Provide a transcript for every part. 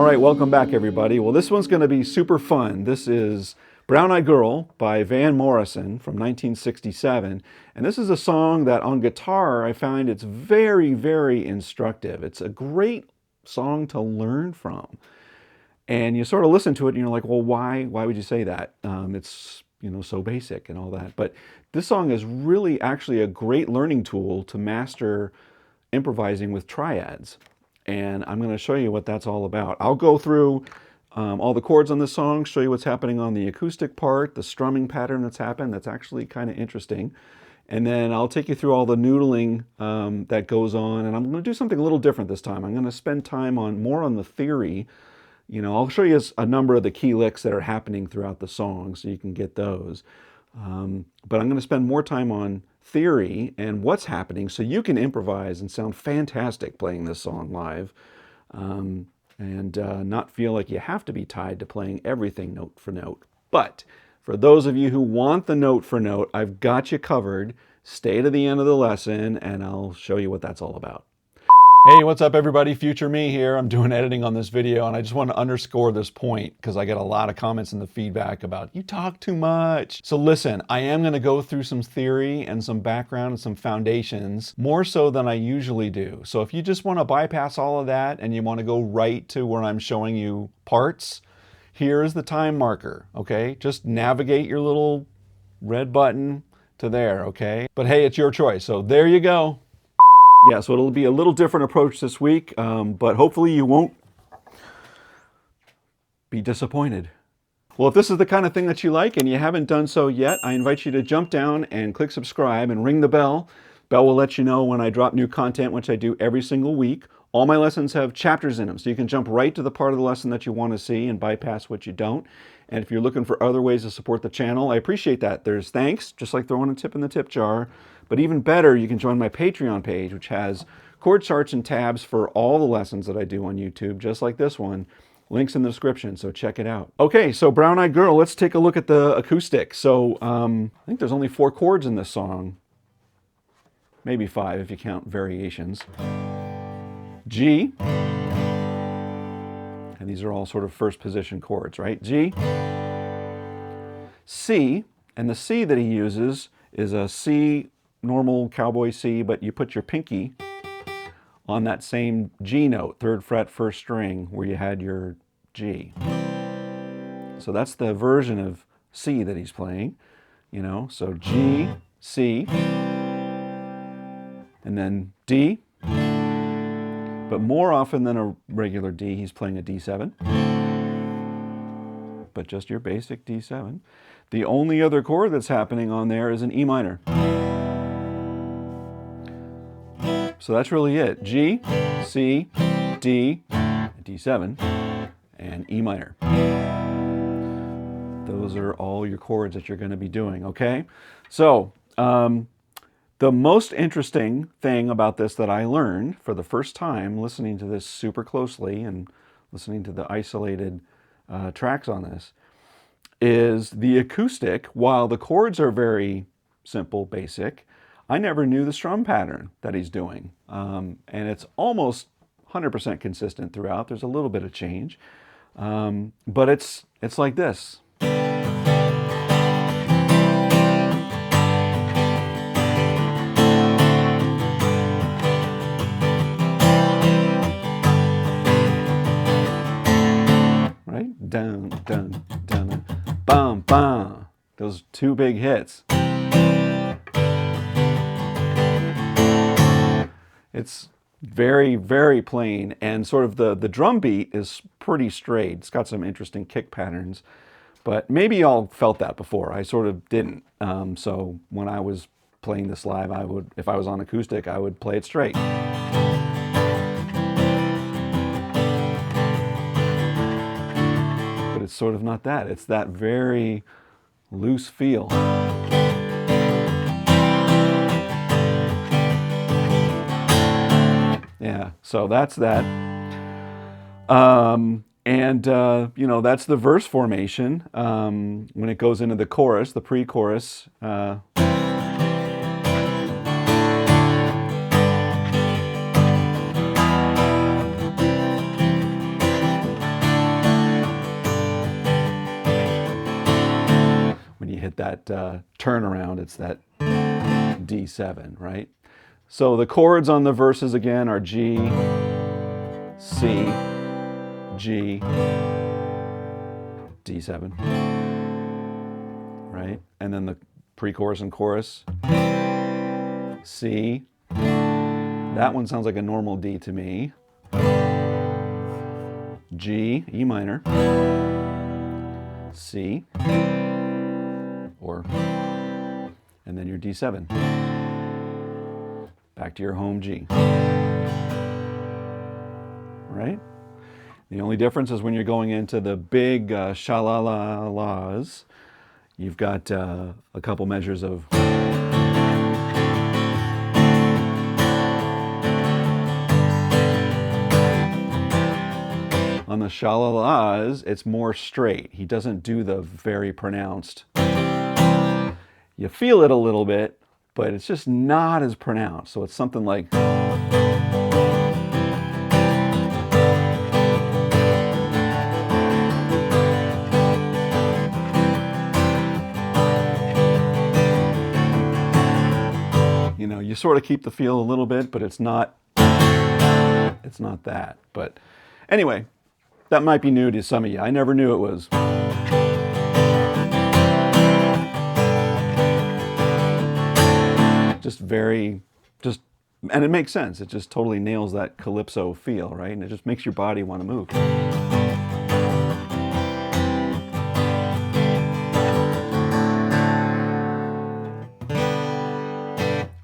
right, welcome back everybody. Well, this one's going to be super fun. This is Brown Eyed Girl by Van Morrison from 1967. And this is a song that on guitar I find it's very, very instructive. It's a great song to learn from. And you sort of listen to it and you're like, well, why would you say that? It's, so basic and all that. But this song is really actually a great learning tool to master improvising with triads. And I'm going to show you what that's all about. I'll go through all the chords on this song, show you what's happening on the acoustic part, the strumming pattern that's happened. That's actually kind of interesting. And then I'll take you through all the noodling that goes on. And I'm going to do something a little different this time. I'm going to spend time more on the theory. I'll show you a number of the key licks that are happening throughout the song so you can get those. But I'm going to spend more time on theory and what's happening so you can improvise and sound fantastic playing this song live and not feel like you have to be tied to playing everything note for note. But for those of you who want the note for note, I've got you covered. Stay to the end of the lesson and I'll show you what that's all about. Hey, what's up everybody? Future me here. I'm doing editing on this video and I just want to underscore this point because I get a lot of comments in the feedback about you talk too much. So listen, I am going to go through some theory and some background and some foundations more so than I usually do. So if you just want to bypass all of that and you want to go right to where I'm showing you parts, here is the time marker, okay? Just navigate your little red button to there, okay? But hey, it's your choice. So there you go. Yeah, so it'll be a little different approach this week, but hopefully you won't be disappointed. Well, if this is the kind of thing that you like and you haven't done so yet, I invite you to jump down and click subscribe and ring the bell. Bell will let you know when I drop new content, which I do every single week. All my lessons have chapters in them, so you can jump right to the part of the lesson that you want to see and bypass what you don't. And if you're looking for other ways to support the channel, I appreciate that. There's thanks, just like throwing a tip in the tip jar. But even better, you can join my Patreon page, which has chord charts and tabs for all the lessons that I do on YouTube, just like this one. Links in the description, so check it out. Okay, so Brown Eyed Girl, let's take a look at the acoustic. So I think there's only 4 chords in this song. Maybe 5 if you count variations. G. And these are all sort of first position chords, right? G. C. And the C that he uses is a C, normal cowboy C, but you put your pinky on that same G note, 3rd fret, 1st string, where you had your G. So that's the version of C that he's playing, so G, C, and then D. But more often than a regular D, he's playing a D7. But just your basic D7. The only other chord that's happening on there is an E minor. So that's really it. G, C, D, D7, and E minor. Those are all your chords that you're going to be doing, okay? So, the most interesting thing about this that I learned for the first time listening to this super closely and listening to the isolated tracks on this is the acoustic. While the chords are very simple, basic, I never knew the strum pattern that he's doing. And it's almost 100% consistent throughout. There's a little bit of change. But it's like this. Right? Dun, dun, dun, bum, bum. Those 2 big hits. It's very, very plain, and sort of the drum beat is pretty straight. It's got some interesting kick patterns, but maybe y'all felt that before. I sort of didn't. So when I was playing this live, if I was on acoustic, I would play it straight. But it's sort of not that. It's that very loose feel. Yeah, so that's that. That's the verse formation. When it goes into the chorus, the pre-chorus, that turnaround. It's that D7, right? So the chords on the verses again are G, C, G, D7, right? And then the pre-chorus and chorus, C. That one sounds like a normal D to me. G, E minor, C, or, and then your D7. Back to your home G. Right? The only difference is when you're going into the big sha-la-la-las, you've got a couple measures of on the sha-la-las, it's more straight. He doesn't do the very pronounced. You feel it a little bit, but it's just not as pronounced. So it's something like, you know, you sort of keep the feel a little bit, but it's not that. But anyway, that might be new to some of you. I never knew it was. And it makes sense. It just totally nails that calypso feel, right? And it just makes your body want to move.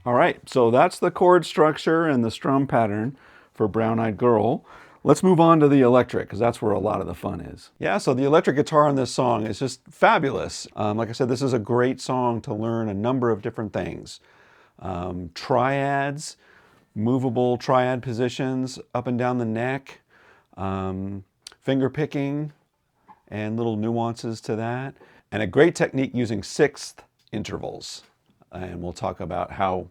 All right, so that's the chord structure and the strum pattern for Brown Eyed Girl. Let's move on to the electric, because that's where a lot of the fun is. Yeah, so the electric guitar on this song is just fabulous. Like I said, this is a great song to learn a number of different things. Triads, movable triad positions up and down the neck, finger picking, and little nuances to that. And a great technique using sixth intervals. And we'll talk about how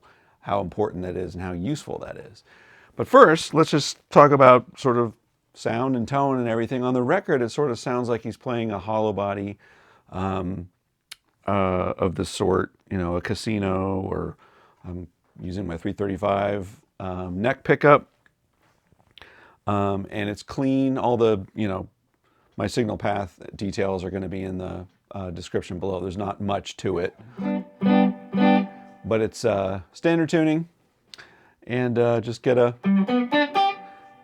important that is and how useful that is. But first, let's just talk about sort of sound and tone and everything. On the record, it sort of sounds like he's playing a hollow body of the sort, you know, a casino, or I'm using my 335 neck pickup. And it's clean. All the, you know, my signal path details are going to be in the description below. There's not much to it. But it's standard tuning. And just get a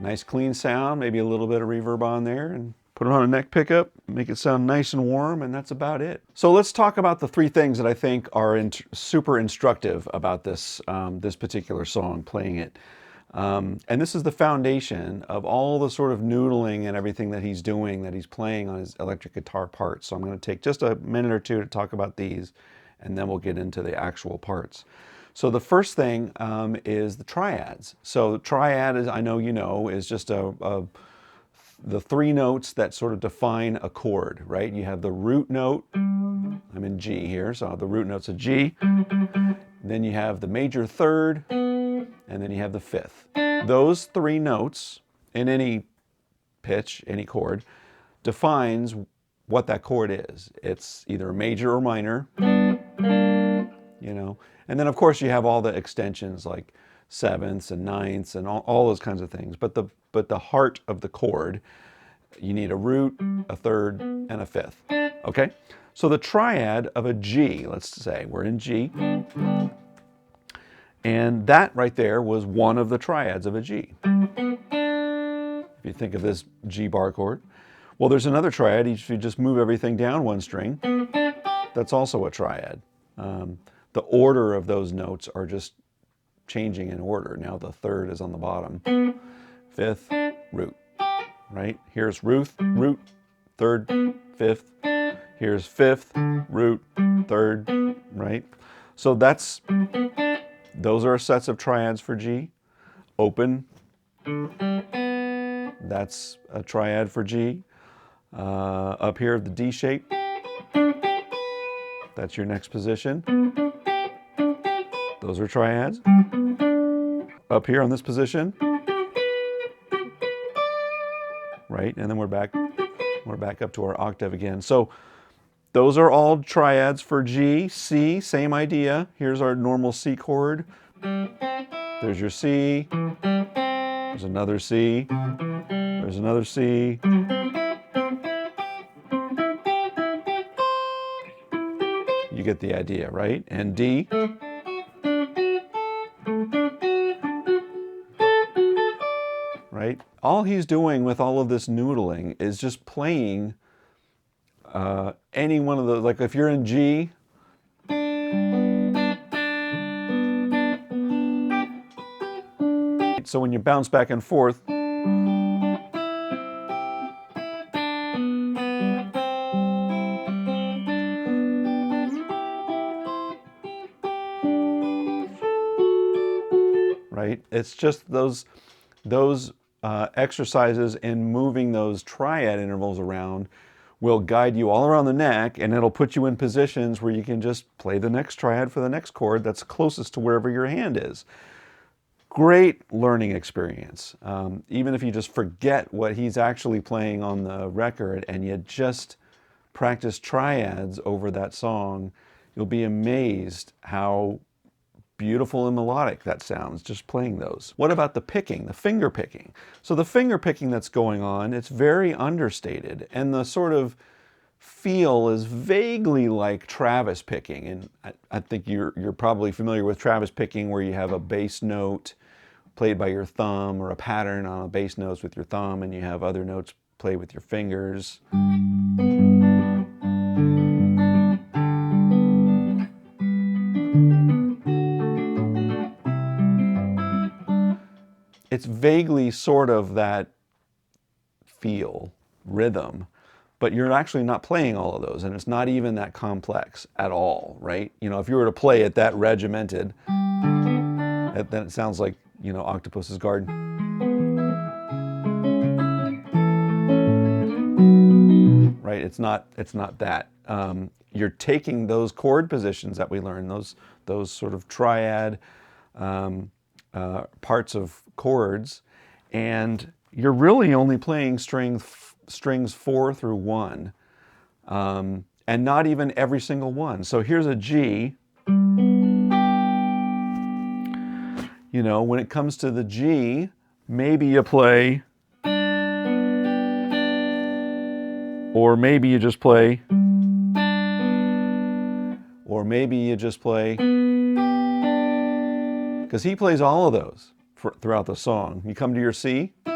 nice clean sound, maybe a little bit of reverb on there, and put it on a neck pickup, make it sound nice and warm, and that's about it. So let's talk about the three things that I think are super instructive about this, this particular song, playing it. And this is the foundation of all the sort of noodling and everything that he's doing, that he's playing on his electric guitar parts. So I'm going to take just a minute or two to talk about these, and then we'll get into the actual parts. So the first thing is the triads. So the triad, as I know you know, is just the three notes that sort of define a chord, right? You have the root note. I'm in G here, so the root note's a G. Then you have the major third, and then you have the fifth. Those three notes in any pitch, any chord, defines what that chord is. It's either major or minor, you know. And then, of course, you have all the extensions like sevenths and ninths and all those kinds of things. But the heart of the chord, you need a root, a third, and a fifth. Okay? So the triad of a G, let's say we're in G, and that right there was one of the triads of a G. If you think of this G bar chord, well, there's another triad. If you just move everything down one string, that's also a triad. The order of those notes are just changing in order. Now the third is on the bottom. Fifth, root, right? Here's root, third, fifth. Here's fifth, root, third, right? So those are sets of triads for G. Open, that's a triad for G. Up here, the D shape, that's your next position. Those are triads. Up here on this position, right? And then we're back up to our octave again. So Those are all triads for G. C, same idea. Here's our normal C chord. There's your C. There's another C. There's another C. You get the idea, right? And D. Right? All he's doing with all of this noodling is just playing any one of those. Like if you're in G, so when you bounce back and forth, right? It's just those exercises in moving those triad intervals around will guide you all around the neck, and it'll put you in positions where you can just play the next triad for the next chord that's closest to wherever your hand is. Great learning experience. Even if you just forget what he's actually playing on the record and you just practice triads over that song, you'll be amazed how beautiful and melodic that sounds just playing those. What about the picking, the finger picking? So the finger picking that's going on, it's very understated, and the sort of feel is vaguely like Travis picking. And I think you're probably familiar with Travis picking, where you have a bass note played by your thumb, or a pattern on a bass notes with your thumb, and you have other notes played with your fingers. It's vaguely sort of that feel, rhythm, but you're actually not playing all of those, and it's not even that complex at all, right? You know, if you were to play it that regimented, then it sounds like, you know, Octopus's Garden. Right? It's not that. You're taking those chord positions that we learned, those sort of triad parts of chords, and you're really only playing strings 4 through 1, and not even every single one. So here's a G. You know, when it comes to the G, maybe you play, or maybe you just play, or maybe you just play, because he plays all of those throughout the song. You come to your C, you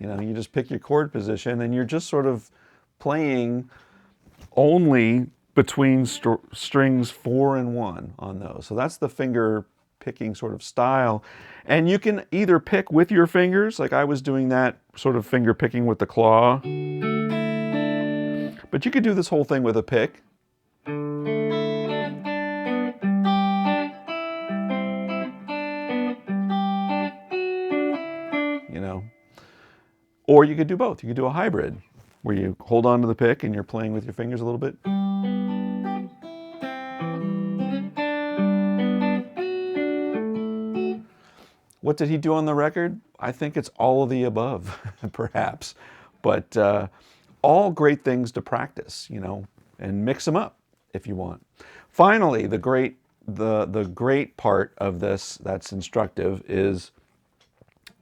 know, you just pick your chord position, and you're just sort of playing only between strings 4 and 1 on those. So that's the finger picking sort of style. And you can either pick with your fingers, like I was doing that sort of finger picking with the claw, but you could do this whole thing with a pick. You know, or you could do both. You could do a hybrid where you hold on to the pick and you're playing with your fingers a little bit. What did he do on the record? I think it's all of the above, perhaps. But all great things to practice, you know, and mix them up if you want. Finally, the great part of this that's instructive is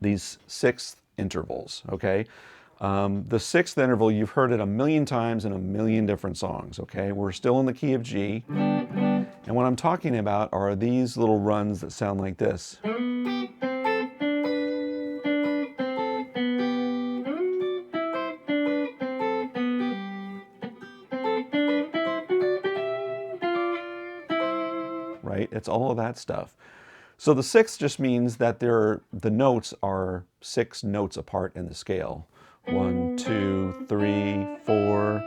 these sixth intervals, okay? The sixth interval, you've heard it a million times in a million different songs, okay? We're still in the key of G. And what I'm talking about are these little runs that sound like this. Right? It's all of that stuff. So the sixth just means that the notes are 6 notes apart in the scale. 1, 2, 3, 4,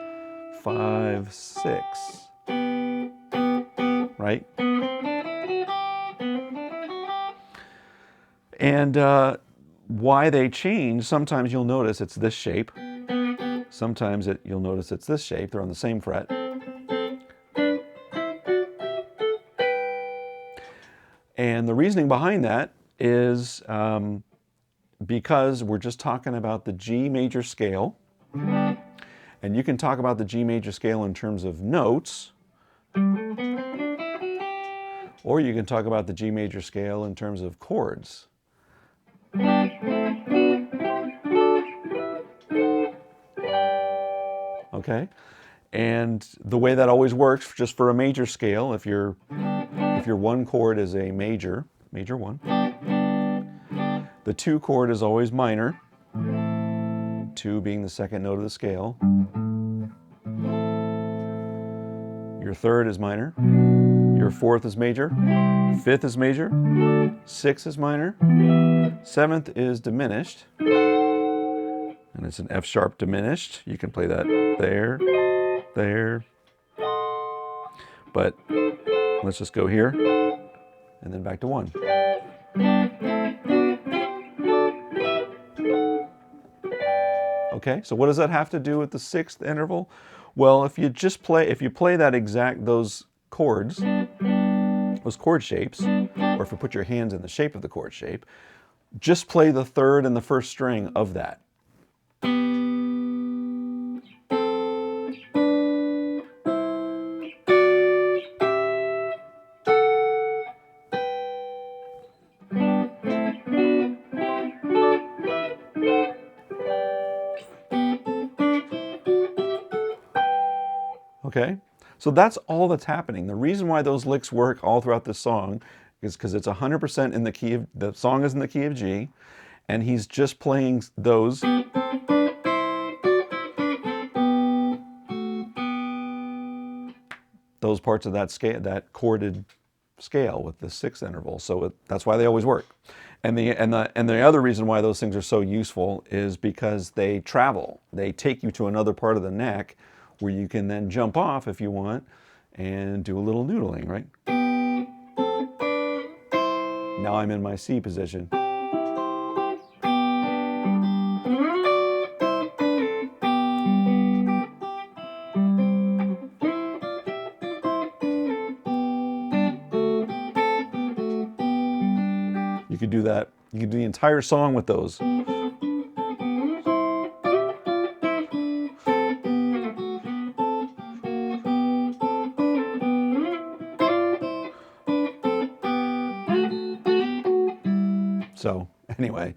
5, 6. Right? And why they change, sometimes you'll notice it's this shape. Sometimes you'll notice it's this shape. They're on the same fret. And the reasoning behind that is because we're just talking about the G major scale. And you can talk about the G major scale in terms of notes, or you can talk about the G major scale in terms of chords. Okay? And the way that always works, just for a major scale, if your one chord is a major 1, the 2 chord is always minor, 2 being the second note of the scale. Your 3rd is minor, your 4th is major, 5th is major, 6th is minor, 7th is diminished, and it's an F sharp diminished. You can play that there, there, but let's just go here, and then back to 1. Okay, so what does that have to do with the 6th interval? Well, if you play those chords, those chord shapes, or if you put your hands in the shape of the chord shape, just play the 3rd and the 1st string of that. Okay, so that's all that's happening. The reason why those licks work all throughout this song is because it's 100% in the key of, the song is in the key of G, and he's just playing those parts of that scale, that chorded scale with the 6th interval. So that's why they always work. And the other reason why those things are so useful is because they travel. They take you to another part of the neck where you can then jump off if you want and do a little noodling, right? Now I'm in my C position. You could do that. You could do the entire song with those. So anyway,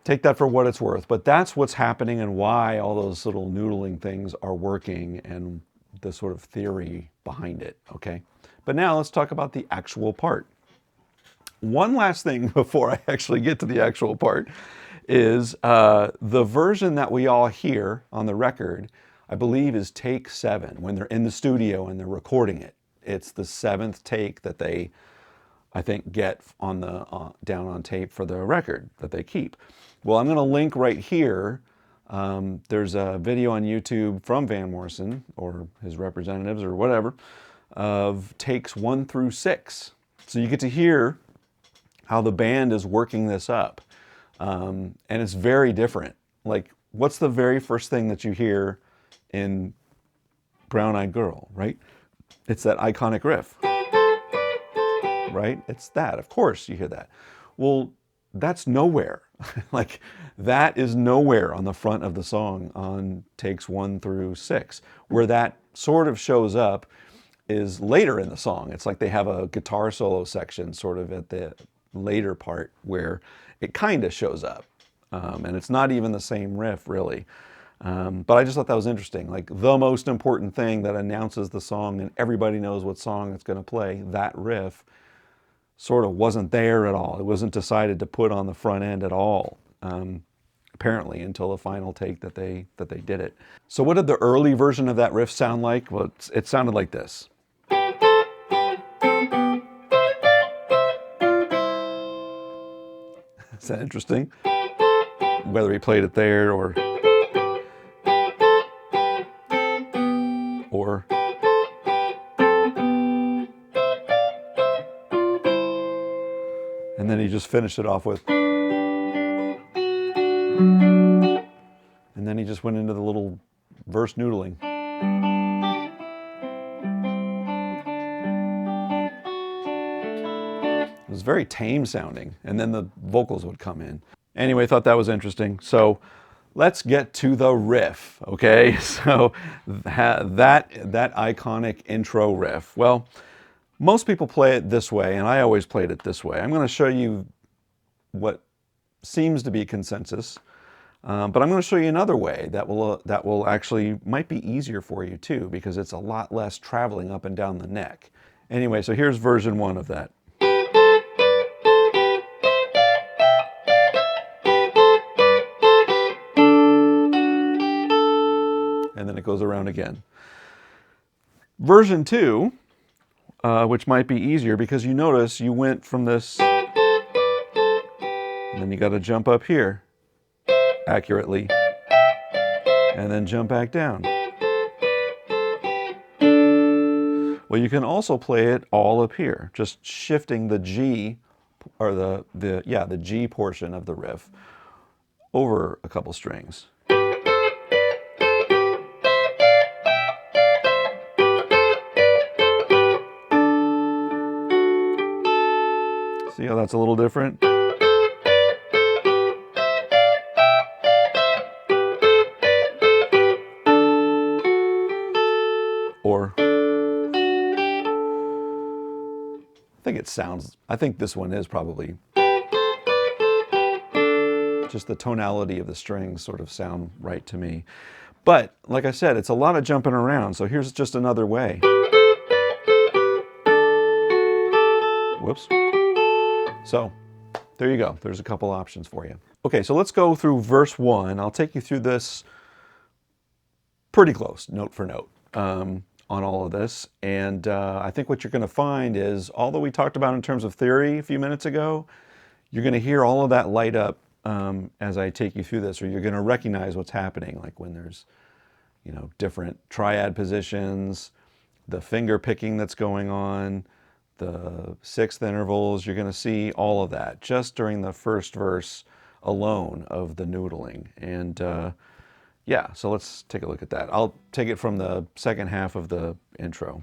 take that for what it's worth. But that's what's happening and why all those little noodling things are working and the sort of theory behind it, okay? But now let's talk about the actual part. One last thing before I actually get to the actual part is the version that we all hear on the record, I believe, is take 7 when they're in the studio and they're recording it. It's the 7th take that they, I think, get on the down on tape for the record that they keep. Well, I'm going to link right here. There's a video on YouTube from Van Morrison or his representatives or whatever of takes 1 through 6. So you get to hear how the band is working this up. And it's very different. Like, what's the very first thing that you hear in Brown Eyed Girl, right? It's that iconic riff, right? It's that, of course you hear that. Well, that's nowhere. Like, that is nowhere on the front of the song on takes 1 through 6. Where that sort of shows up is later in the song. It's like they have a guitar solo section sort of at the later part where it kind of shows up. And it's not even the same riff, really. But I just thought that was interesting. Like, the most important thing that announces the song and everybody knows what song it's going to play, that riff, sort of wasn't there at all. It wasn't decided to put on the front end at all, apparently, until the final take that they did it. So what did the early version of that riff sound like? Well, it sounded like this. Is that interesting? Whether he played it there or and then he just finished it off with, and he just went into the little verse noodling. It was very tame sounding, and then the vocals would come in. Anyway, I thought that was interesting. So let's get to the riff, okay? So that iconic intro riff. Well, most people play it this way, and I always played it this way. I'm going to show you what seems to be consensus, but I'm going to show you another way that will actually might be easier for you too, because it's a lot less traveling up and down the neck. Anyway, so here's version 1 of that. And then it goes around again. Version 2, which might be easier because you notice you went from this, and then you got to jump up here accurately, and then jump back down. Well, you can also play it all up here, just shifting the G, or the G portion of the riff over a couple strings. See how that's a little different? Or, I think this one is probably, just the tonality of the strings sort of sound right to me. But, like I said, it's a lot of jumping around, so here's just another way. Whoops. So, there you go. There's a couple options for you. Okay, so let's go through verse 1. I'll take you through this pretty close, note for note, on all of this. And I think what you're going to find is, although we talked about in terms of theory a few minutes ago, you're going to hear all of that light up as I take you through this, or you're going to recognize what's happening, like when there's, you know, different triad positions, the finger picking that's going on, the sixth intervals. You're going to see all of that just during the first verse alone of the noodling. And yeah, so let's take a look at that. I'll take it from the second half of the intro.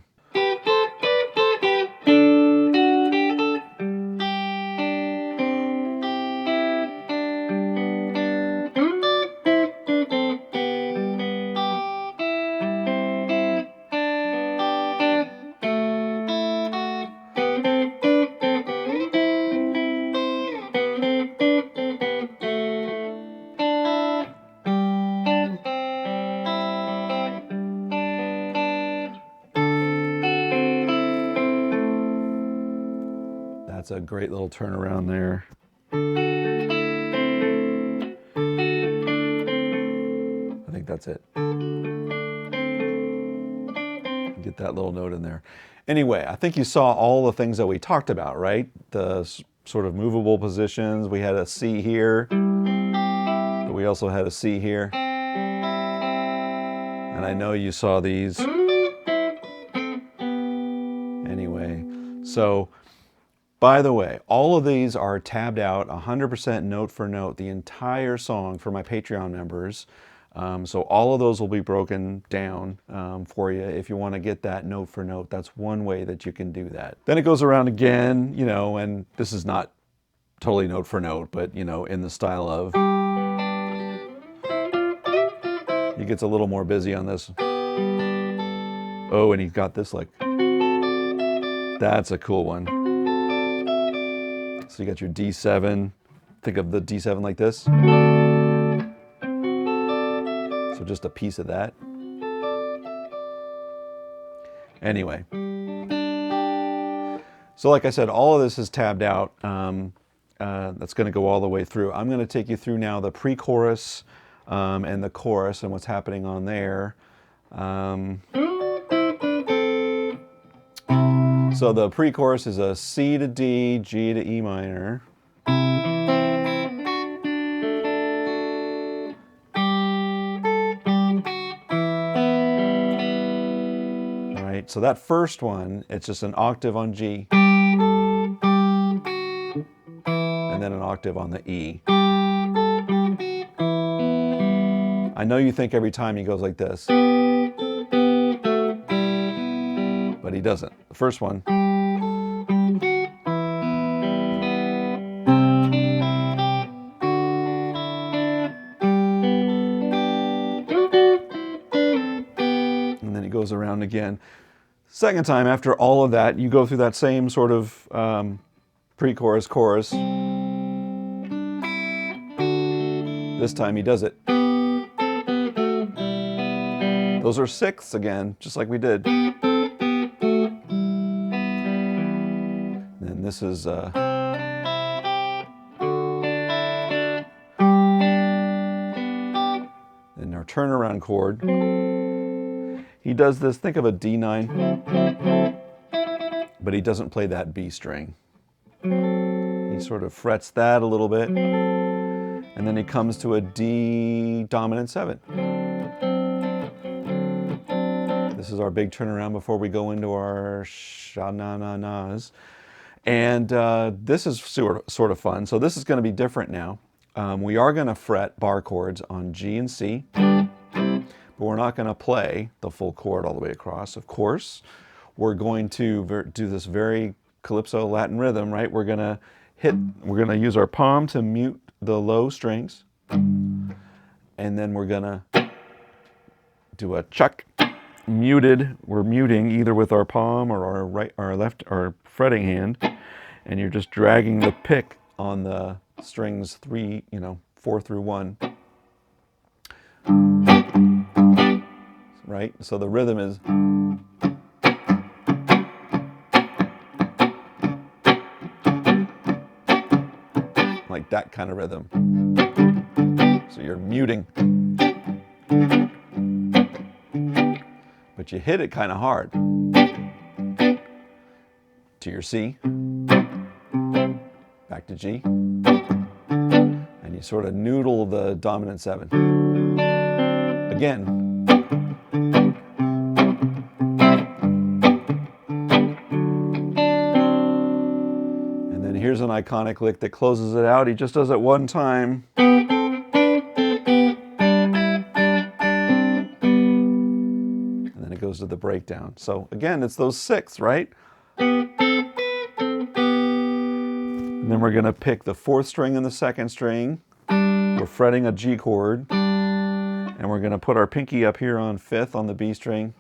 That's a great little turnaround there. I think that's it. Get that little note in there. Anyway, I think you saw all the things that we talked about, right? The sort of movable positions. We had a C here, but we also had a C here. And I know you saw these. Anyway, so by the way, all of these are tabbed out 100% note for note, the entire song for my Patreon members. So all of those will be broken down for you if you want to get that note for note. That's one way that you can do that. Then it goes around again, you know, and this is not totally note for note, but, you know, in the style of... He gets a little more busy on this. Oh, and he got this like... That's a cool one. So you got your D7. Think of the D7 like this. So just a piece of that. Anyway. So like I said, all of this is tabbed out. That's going to go all the way through. I'm going to take you through now the pre-chorus and the chorus and what's happening on there. So the pre-chorus is a C to D, G to E minor. All right, so that first one, it's just an octave on G, and then an octave on the E. I know you think every time he goes like this, but he doesn't. The first one. And then he goes around again. Second time, after all of that, you go through that same sort of pre-chorus, chorus. This time he does it. Those are sixths again, just like we did. And this is then our turnaround chord. He does this, think of a D9, but he doesn't play that B string. He sort of frets that a little bit, and then he comes to a D dominant 7. This is our big turnaround before we go into our sha-na-na-nas. And this is sort of fun. So this is going to be different now. We are going to fret bar chords on G and C, but we're not going to play the full chord all the way across. Of course, we're going to do this very calypso Latin rhythm, right? We're going to use our palm to mute the low strings, and then we're going to do a chuck muted. We're muting either with our palm or our fretting hand, and you're just dragging the pick on the strings 4 through 1. Right? So the rhythm is like that kind of rhythm. So you're muting, but you hit it kind of hard to your C, back to G, and you sort of noodle the dominant 7. Again. And then here's an iconic lick that closes it out. He just does it one time. And then it goes to the breakdown. So again, it's those sixths, right? And then we're going to pick the 4th string and the 2nd string. We're fretting a G chord. And we're going to put our pinky up here on 5th on the B string.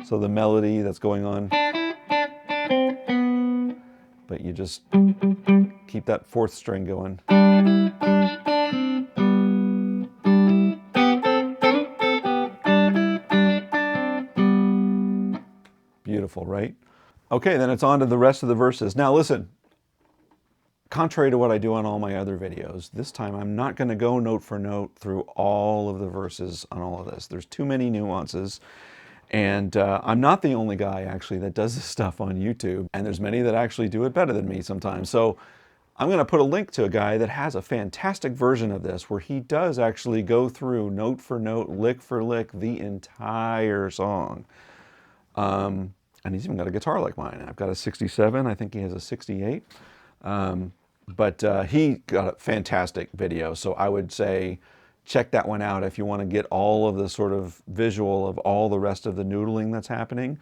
So the melody that's going on. But you just keep that 4th string going. Beautiful, right? Okay, then it's on to the rest of the verses. Now listen, contrary to what I do on all my other videos, this time I'm not going to go note for note through all of the verses on all of this. There's too many nuances, and I'm not the only guy actually that does this stuff on YouTube, and there's many that actually do it better than me sometimes. So I'm going to put a link to a guy that has a fantastic version of this where he does actually go through note for note, lick for lick, the entire song. And he's even got a guitar like mine. I've got a 67. I think he has a 68. But he got a fantastic video. So I would say check that one out if you want to get all of the sort of visual of all the rest of the noodling that's happening.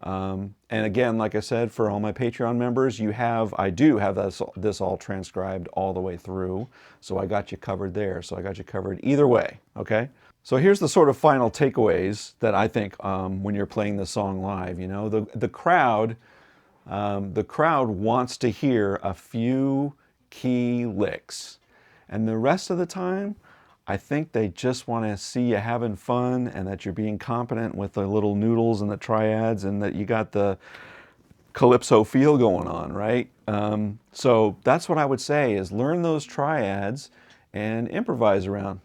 And again, like I said, for all my Patreon members, I do have this all transcribed all the way through. So I got you covered there. So I got you covered either way, okay? So here's the sort of final takeaways that I think when you're playing the song live. You know, the crowd wants to hear a few key licks, and the rest of the time, I think they just want to see you having fun and that you're being competent with the little noodles and the triads, and that you got the calypso feel going on, right? So that's what I would say is learn those triads and improvise around.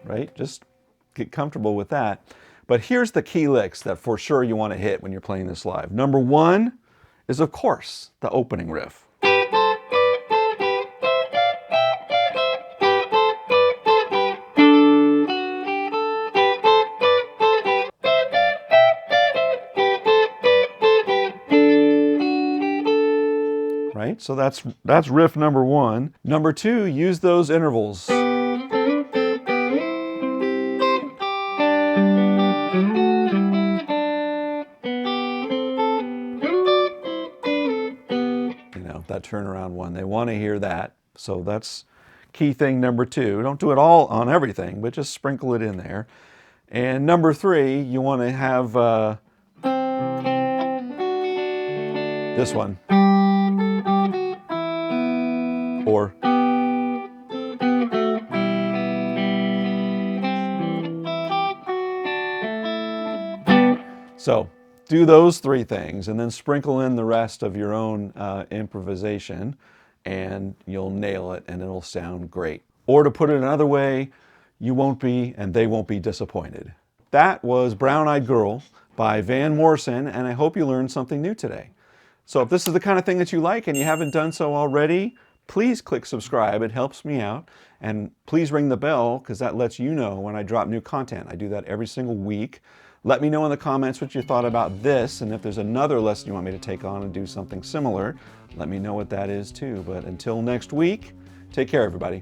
Right? Just get comfortable with that. But here's the key licks that for sure you want to hit when you're playing this live. Number one is, of course, the opening riff. Right? So that's riff number one. Number two, use those intervals. That turnaround one. They want to hear that. So that's key thing number two. Don't do it all on everything, but just sprinkle it in there. And number three, you want to have this one. Or so do those three things and then sprinkle in the rest of your own improvisation, and you'll nail it and it'll sound great. Or to put it another way, you won't be and they won't be disappointed. That was Brown Eyed Girl by Van Morrison, and I hope you learned something new today. So if this is the kind of thing that you like and you haven't done so already, please click subscribe. It helps me out. And please ring the bell, because that lets you know when I drop new content. I do that every single week. Let me know in the comments what you thought about this, and if there's another lesson you want me to take on and do something similar, let me know what that is too. But until next week, take care, everybody.